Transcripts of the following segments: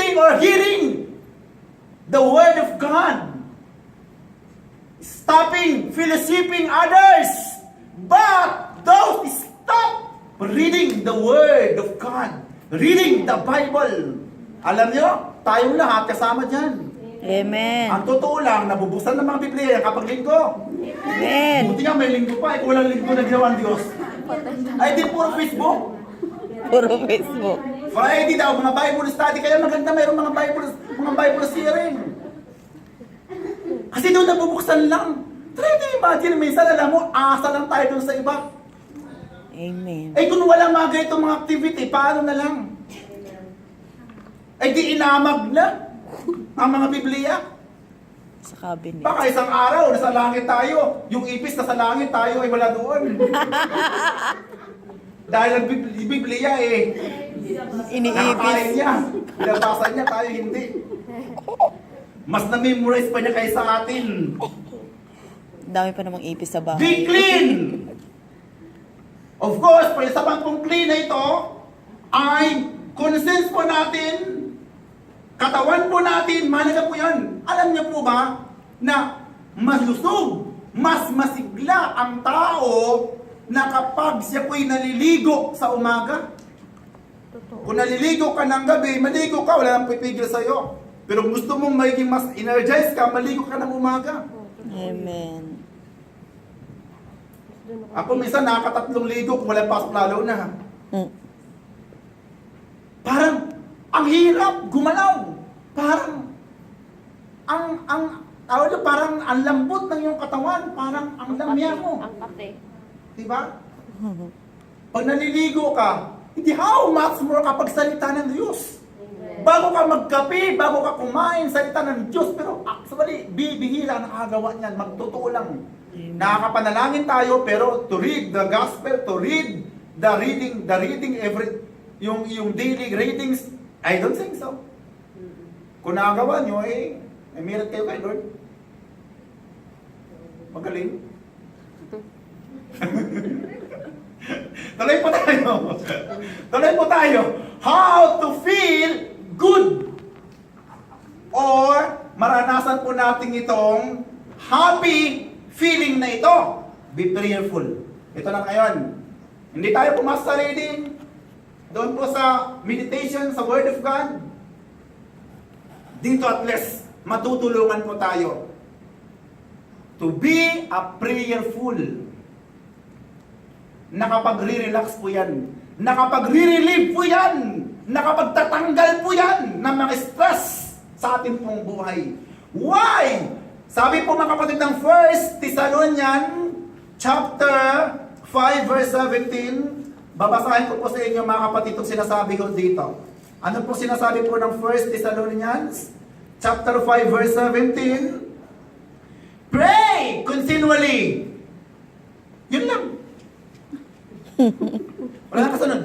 reading or hearing the Word of God. Stopping fellowshipping others. But those stop reading the Word of God. Reading the Bible. Alam nyo, tayong lahat kasama dyan. Amen. Ang totoo lang, nabubuksan ng mga Biblia kapag linggo. Amen. Buti nga may linggo pa, kung walang linggo na ginawa ng Diyos. Ay, di puro Facebook. Puro Facebook. Friday daw, mga Bible study. Kaya maganda mayroong mga Bible sharing. Kasi doon nabubuksan lang. Try to imagine, minsan alam mo, asa lang tayo doon sa iba. Amen. Eh kung wala mga ganitong mga activity, paano na lang? Eh di inamag na ang mga Biblia. Sa cabinet. Baka isang araw, nasa langit tayo. Yung ipis nasa langit tayo ay wala doon. Dahil ang Biblia nakakain Iniipis. niya. Pinabasa niya, tayo hindi. Mas na-memorize pa niya kaysa atin. Dami pa namang ipis sa bahay. Be clean! Of course, pa isa pang pong clean na ito, ay conscience po natin, katawan po natin, mahalaga po yan. Alam niyo po ba na mas lusog, mas masigla ang tao na kapag siya po'y naliligo sa umaga? Kung naliligo ka ng gabi, maligo ka, wala nang pipigil sa'yo. Pero kung gusto mong maging mas energized ka, maligo ka ng umaga. Amen. Ako minsan nakakatatlong ligo kung walang pasok lalo na. Parang ang hirap gumalaw. Parang parang ang lambot ng iyong katawan, parang ang lamya mo. Ang kate. Diba? Pag naliligo ka, hindi how much more kapag salita ng Diyos. Bago ka magkape, bago ka kumain, salita ng Diyos. Pero actually, bibihira nakagawa niyan, magtotoo lang. Nakakapanalangin tayo, pero to read the gospel, to read the reading yung daily readings, I don't think so. Kung nakagawa nyo, may merit kayo kay Lord. Magaling. Tuloy po tayo. Tuloy po tayo. How to feel good. Or, maranasan po natin itong happy feeling na ito. Be prayerful. Ito na ngayon. Hindi tayo pumasok sa reading. Doon po sa meditation, sa Word of God. Dito at least, matutulungan po tayo. To be a prayerful. Nakapagre-relax po yan. Nakapagre-relieve po yan. Nakapagtatanggal po yan ng mga stress sa ating pong buhay. Why? Sabi po mga kapatid ng 1 Thessalonians chapter 5 verse 17, babasahin ko po sa inyo mga kapatid itong sinasabi ko dito. Ano po sinasabi po ng 1 Thessalonians chapter 5 verse 17? Pray continually. Yun lang. Wala na kasunod.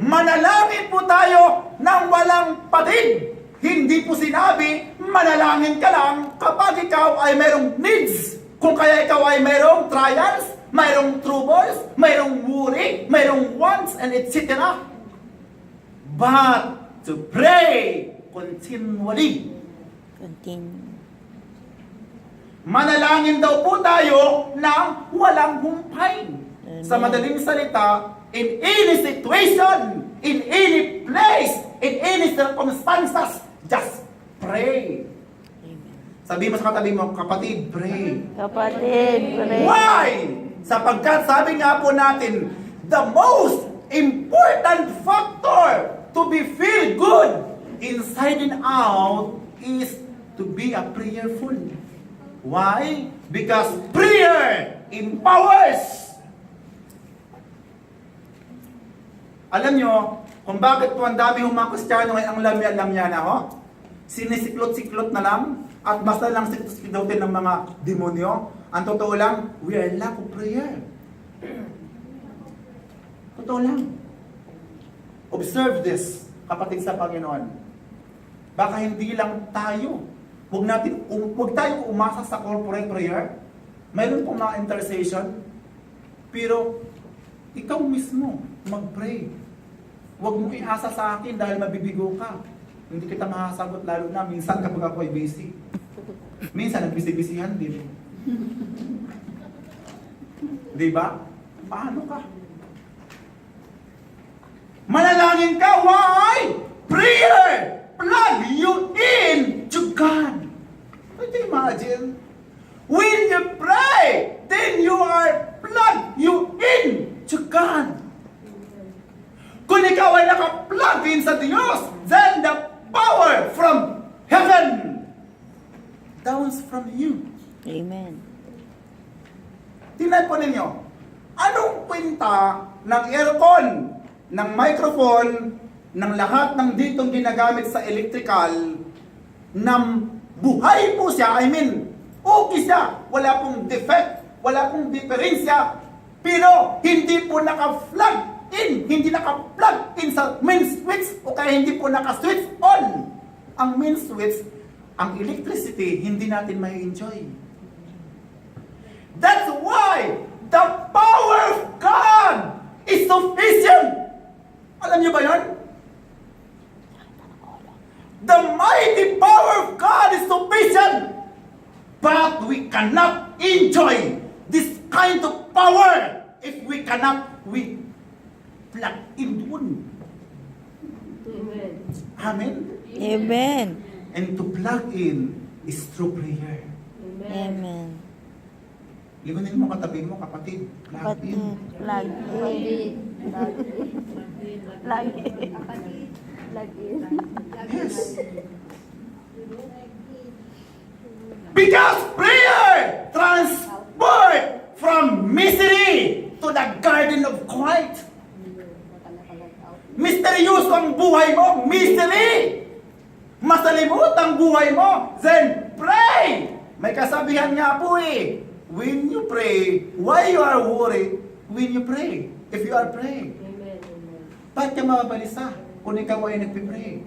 Manalangin po tayo ng walang patid. Hindi po sinabi, manalangin ka lang kapag ikaw ay mayroong needs. Kung kaya ikaw ay mayroong trials, mayroong troubles, mayroong worry, mayroong wants, and etc. But to pray continually. Continue. Manalangin daw po tayo ng walang humpay. Sa madaling salita, in any situation, in any place, in any circumstances, just pray. Sabi mo sa katabi mo, kapatid, pray. Kapatid, pray. Why? Sapagkat sabi nga po natin, the most important factor to be feel good inside and out is to be a prayerful. Why? Because prayer empowers. Alam nyo, kung bakit po ang dami mga Kristiyano ay ang lamya-lamya na ho? Sinisiklot-siklot na lang at basta lang siklotin ng mga demonyo. Ang totoo lang, we are lack of prayer. Totoo lang. Observe this, kapatid sa Panginoon. Baka hindi lang tayo. Huwag tayo umasa sa corporate prayer. Mayroon pong mga intercession. Pero, ikaw mismo, mag-pray. Huwag mo iasa sa akin dahil mabibigo ka. Hindi kita makasagot lalo na minsan kapag ako ay busy. Minsan nagbisi-bisihan din. Di ba? Paano ka? Manalangin ka, why? Prayer! Plug you in to God. Can you imagine? When you pray, then you are plug you in to God. Kung ikaw ay naka-plug in sa Diyos, then the power from heaven downs from you. Amen. Tingnan po ninyo, anong kwenta ng aircon, ng microphone, ng lahat ng ditong ginagamit sa electrical, ng buhay po siya, okay siya, wala pong defect, wala pong diferensya, pero hindi po naka-plug in, hindi naka-plug in sa main switch o kaya hindi po naka-switch on. Ang main switch, ang electricity, hindi natin may enjoy. That's why the power of God is sufficient. Alam niyo ba yun? The mighty power of God is sufficient. But we cannot enjoy this kind of power if we cannot plug in doon. Amen. Amen? Amen. And to plug in is through prayer. Amen. Amen. Ligunin mo katabi mo, kapatid. Plug in. Plug in. Plug in. Plug in. Yes. Because prayer transport from misery to the garden of quiet. Misteryoso ang buhay mo, misery. Masalimot ang buhay mo, then pray. May kasabihan nga po when you pray, why you are worried when you pray? If you are praying. Amen. Amen. Ba't ka mababalisa kung ikaw ay nagpipray?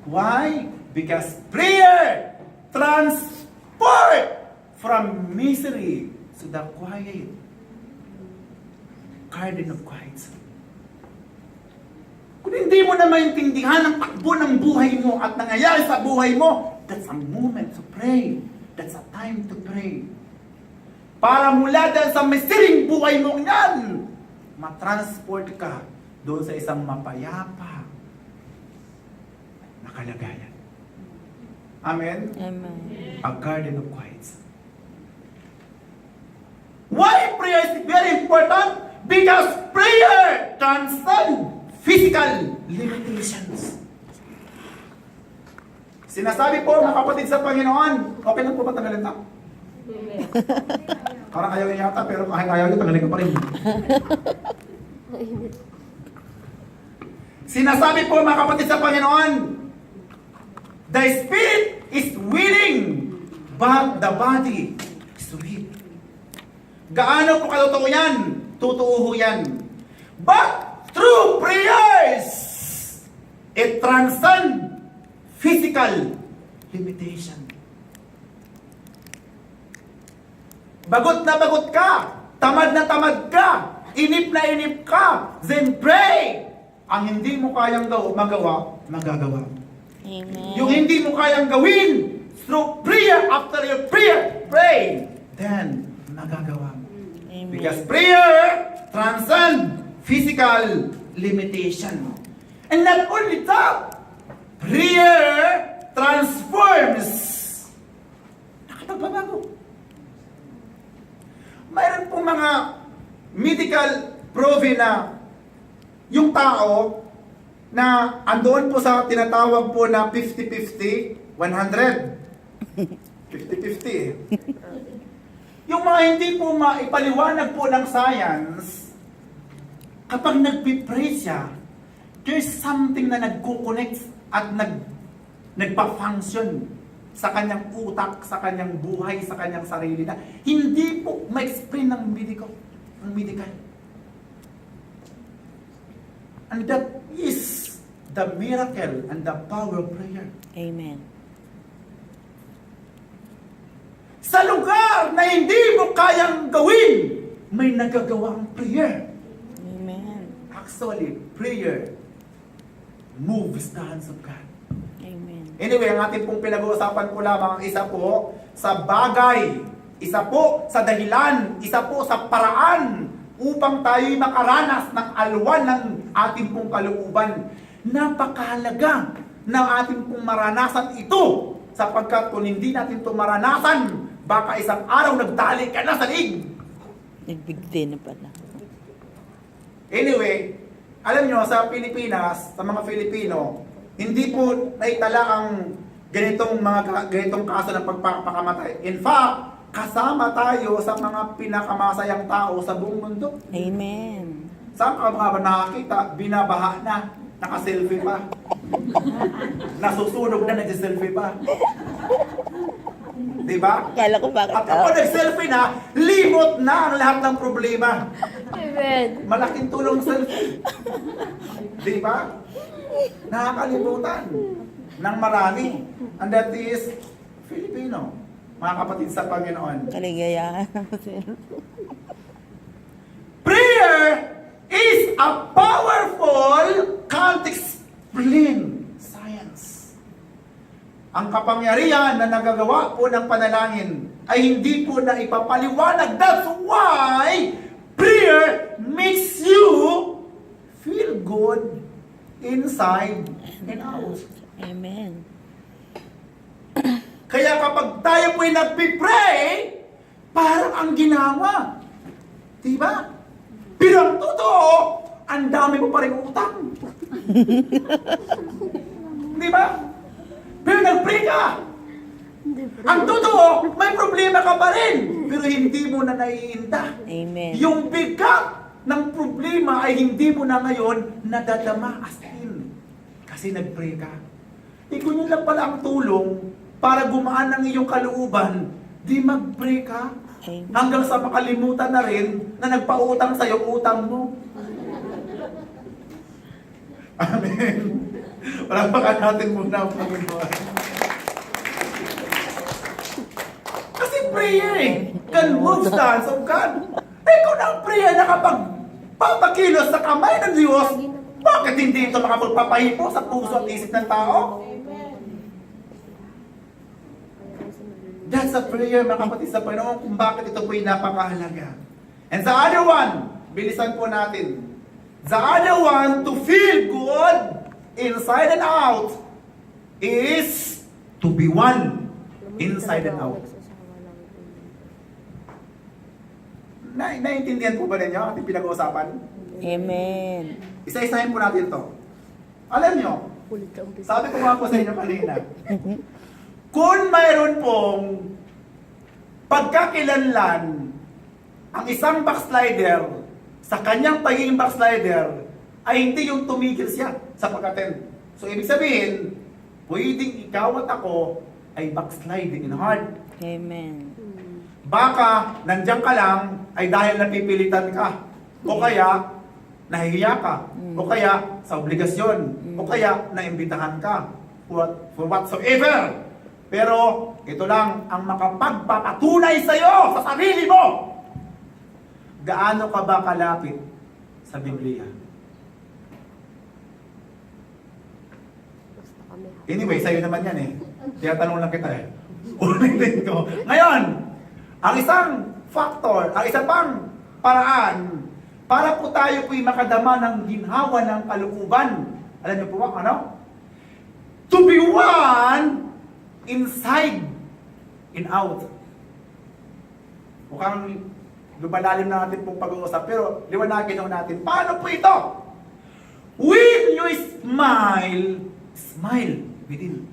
Why? Because prayer transport from misery to the quiet garden of quiet. Kung hindi mo na maintindihan ang takbo ng buhay mo at nangyayari sa buhay mo, that's a moment to pray. That's a time to pray. Para mula dahil sa misiring buhay mo yan, matransport ka doon sa isang mapayapa na kalagayan. Amen? Amen. A garden of quiet. Why prayer is very important? Because prayer transcends physical limitations. Sinasabi po mga kapatid sa Panginoon, okay lang po ba tanggalin ito? Amen. Parang ayaw niya yata, pero kahit ayaw niya, tanggalin ko pa rin. Sinasabi po mga kapatid sa Panginoon, the spirit is willing, but the body is weak. Gaano po katotoo yan? Totoo yan. But through prayers, it transcends physical limitation. Bagot na bagot ka, tamad na tamad ka, inip na inip ka, then pray. Ang hindi mo kayang magawa, magagawa. Amen. Yung hindi mo kayang gawin, through prayer, after your prayer, pray, then magagawa mo. Amen. Because prayer transcends physical limitation. And not only that, prayer transforms. Nakapagbabago. Mayroon pong mga medical proven na yung tao na andoon po sa tinatawag po na 50-50, 100. 50-50 Yung mga hindi po maipaliwanag po ng science, kapag nagpipray siya, there's something na nagko-connect at nagpa-function sa kanyang utak, sa kanyang buhay, sa kanyang sarili na hindi po ma-explain ng medical. And that is the miracle and the power of prayer. Amen. Sa lugar na hindi mo kayang gawin, may nagagawa ang prayer. Amen. Actually, prayer moves the hands of God. Anyway, ang ating pong pinag-uusapan po lamang isa po sa bagay, isa po sa dahilan, isa po sa paraan upang tayo'y makaranas ng alwan ng ating pong kalooban. Napakahalaga na ating pong maranasan ito sapagkat kung hindi natin ito maranasan, baka isang araw nagdali ka na sa liig. Nagbigti na pala. Anyway, alam nyo, sa Pilipinas, sa mga Filipino, hindi po naitala ang ganitong kaso ng pagpapakamatay. In fact, kasama tayo sa mga pinakamasayang tao sa buong mundo. Amen. Saan ka mga ba nakakita? Binabaha na, nakaselfie pa. Nasusunog na, nagsiselfie pa. Diba? Kala ko bakit At ako nag-selfie na, limot na ang lahat ng problema. Amen. Malaking tulong selfie. Di ba? Nakakalimutan ng marami. And that is Filipino. Mga kapatid sa Panginoon. Kaligayahan. Prayer is a powerful, can't explain science. Ang kapangyarihan na nagagawa po ng panalangin ay hindi po na ipapaliwanag. That's why prayer makes you feel good inside and out. Amen. Kaya kapag tayo po'y nagpipray, parang ang ginawa. Diba? Pero ang totoo, ang dami mo pa rin utang. Diba? Pero nagpray ka. Ang totoo, may problema ka pa rin. Pero hindi mo na naiinda. Amen. Yung bigat ng problema ay hindi mo na ngayon nadadama as in. Kasi nag-pray ka. Kung yun lang pala ang tulong para gumaan ang iyong kalooban, di mag-pray ka. Amen. Hanggang sa makalimutan na rin na nagpautang sa iyong utang mo. Amen. Palakpakan natin muna ang Panginoon. Kasi prayer can move the hands of God. Kung ang prayer na kapag papakilos sa kamay ng Diyos, bakit hindi ito makapagpapahipo sa puso at isip ng tao? That's a prayer, mga kapatid sa Panginoon, kung bakit ito po'y napakahalaga. And the other one, bilisan po natin. The other one, to feel good inside and out, is to be one inside and out. Naiintindihan po ba ninyo ang ating pinag-uusapan? Amen. Isa-isahin po natin to. Alam nyo, sabi ko nga po sa inyo kanina, kung mayroon pong pagkakilanlan ang isang backslider sa kanyang pagiging backslider, ay hindi yung tumigil siya sa pag-attend. So, ibig sabihin, pwedeng ikaw at ako ay backsliding in heart. Amen. Baka, nandiyan ka lang, ay dahil napipilitan ka. O kaya, nahihiya ka. O kaya, sa obligasyon. O kaya, naimbitahan ka. For whatsoever. Pero, ito lang ang makapagpapatunay sa'yo, sa sarili mo. Gaano ka ba kalapit sa Biblia? Anyway, sa'yo naman yan eh. Tinatanong lang kita eh. Ulitin ko. Ngayon, ang isang factor, ang isang pang paraan, para po tayo po'y makadama ng ginhawa ng kalooban. Alam niyo po ba, ano? To be one inside and out. Mukhang lumalalim na natin pong pag-uusap, pero liwanagin natin. Paano po ito? When you smile, smile within.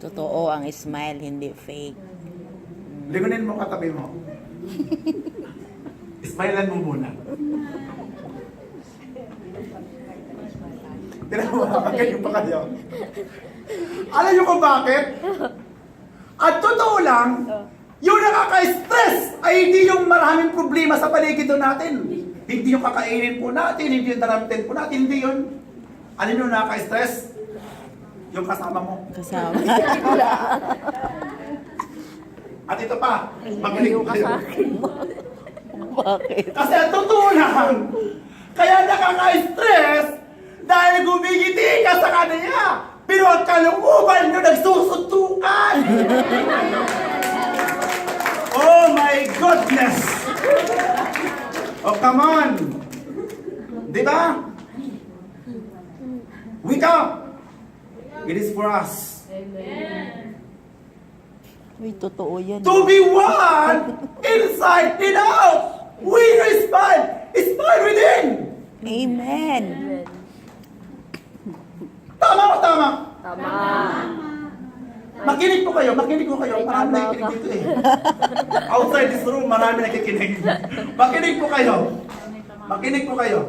Totoo ang smile, hindi fake. Ligunin mo katabi mo. Smilean mo muna. Tignan mo, ganyan pa kayo. Alam niyo kung bakit? At totoo lang, yung nakaka-stress ay hindi yung maraming problema sa paligid natin. Hindi yung kakainin po natin, hindi yung daramtin po natin, hindi yun. Ano yung nakaka-stress? Yung kasama mo. Kasama. At ito pa, magaling kayo. Bakit? Kasi ang totoo lang, kaya nakaka-stress dahil gumigiti ka sa kanya. Pero ang kalooban nyo nagsusuntukan. Oh my goodness! Oh, come on! Di ba? Wake up! It is for us Amen. Uy, totoo yan. to be one inside and out. We respond. Smile within. Amen. Amen. Tama o tama? Tama. Makinig po kayo, makinig po kayo. Ay, Marami tama nakikinig ka. dito eh. Outside this room, marami nakikinig. Makinig po kayo. Makinig po kayo.